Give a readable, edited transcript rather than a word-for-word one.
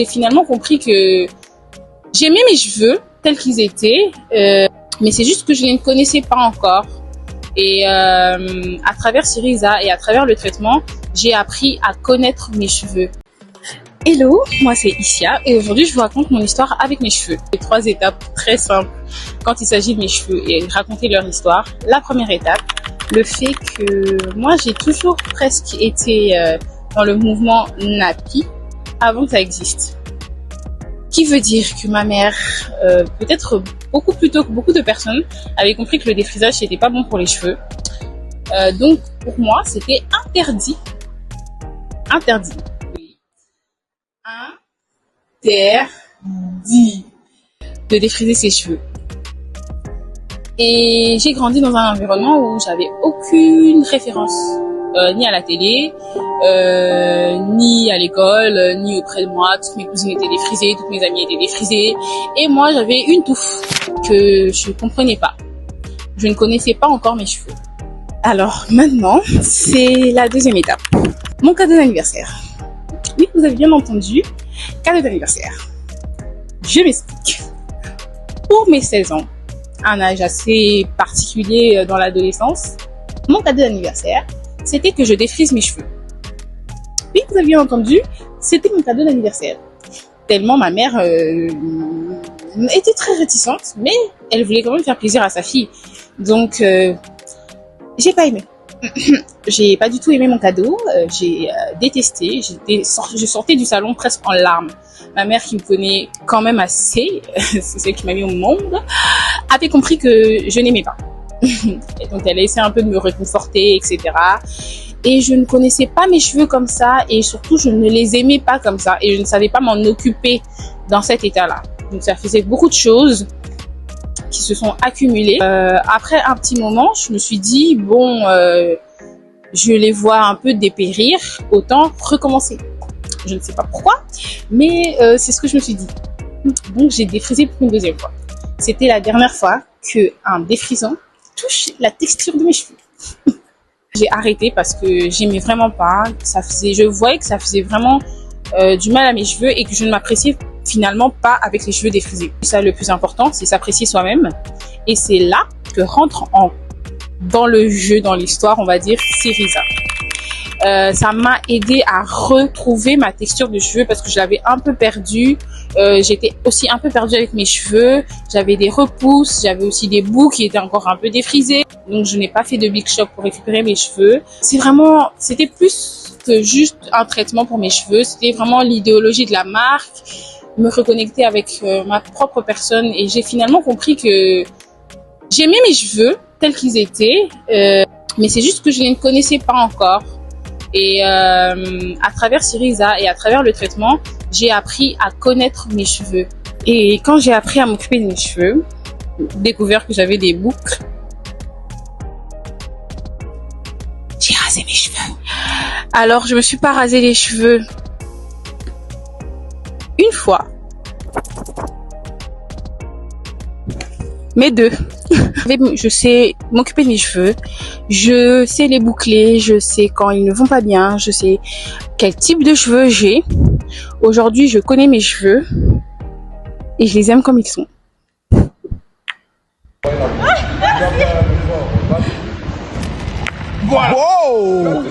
J'ai finalement compris que j'aimais mes cheveux tels qu'ils étaient, mais c'est juste que je ne les connaissais pas encore. Et à travers Syriza et à travers le traitement, j'ai appris à connaître mes cheveux. Hello, moi c'est Issia et aujourd'hui je vous raconte mon histoire avec mes cheveux. Les 3 étapes très simples quand il s'agit de mes cheveux et raconter leur histoire. La première étape, le fait que moi j'ai toujours presque été dans le mouvement nappy avant que ça existe. Qui veut dire que ma mère, peut-être beaucoup plus tôt que beaucoup de personnes, avait compris que le défrisage n'était pas bon pour les cheveux. Donc pour moi c'était interdit. Interdit de défriser ses cheveux. Et j'ai grandi dans un environnement où j'avais aucune référence, ni à la télé, ni à l'école, ni auprès de moi. Toutes mes cousines étaient défrisées, toutes mes amies étaient défrisées. Et moi, j'avais une touffe que je ne comprenais pas. Je ne connaissais pas encore mes cheveux. Alors maintenant, c'est la deuxième étape. Mon cadeau d'anniversaire. Oui, vous avez bien entendu, cadeau d'anniversaire. Je m'explique. Pour mes 16 ans, un âge assez particulier dans l'adolescence, mon cadeau d'anniversaire, c'était que je défrise mes cheveux. Oui, vous avez bien entendu, c'était mon cadeau d'anniversaire. Tellement ma mère était très réticente, mais elle voulait quand même faire plaisir à sa fille. Donc, j'ai pas aimé. J'ai pas du tout aimé mon cadeau, j'ai détesté, je sortais du salon presque en larmes. Ma mère qui me connaît quand même assez, c'est celle qui m'a mis au monde, avait compris que je n'aimais pas. Et donc elle a essayé un peu de me réconforter, etc. Et je ne connaissais pas mes cheveux comme ça et surtout je ne les aimais pas comme ça et je ne savais pas m'en occuper dans cet état-là. Donc ça faisait beaucoup de choses qui se sont accumulées. Après un petit moment, je me suis dit, bon, je les vois un peu dépérir, autant recommencer. Je ne sais pas pourquoi, mais c'est ce que je me suis dit. Donc j'ai défrisé pour une deuxième fois. C'était la dernière fois qu'un défrisant touche la texture de mes cheveux. J'ai arrêté parce que j'aimais vraiment pas. Je voyais que ça faisait vraiment du mal à mes cheveux et que je ne m'appréciais finalement pas avec les cheveux défrisés. Ça, le plus important, c'est s'apprécier soi-même. Et c'est là que rentre dans le jeu, dans l'histoire, on va dire, Syriza. Ça m'a aidé à retrouver ma texture de cheveux parce que je l'avais un peu perdue. J'étais aussi un peu perdue avec mes cheveux. J'avais des repousses, j'avais aussi des bouts qui étaient encore un peu défrisés. Donc je n'ai pas fait de big shop pour récupérer mes cheveux. C'était plus que juste un traitement pour mes cheveux. C'était vraiment l'idéologie de la marque, me reconnecter avec ma propre personne et j'ai finalement compris que j'aimais mes cheveux tels qu'ils étaient, mais c'est juste que je ne les connaissais pas encore. Et à travers Syriza et à travers le traitement, j'ai appris à connaître mes cheveux. Et quand j'ai appris à m'occuper de mes cheveux, découvert que j'avais des boucles, j'ai rasé mes cheveux. Alors je me suis pas rasé les cheveux une fois, mais 2. Je sais m'occuper de mes cheveux, je sais les boucler, je sais quand ils ne vont pas bien, je sais quel type de cheveux j'ai. Aujourd'hui, je connais mes cheveux et je les aime comme ils sont. Wow!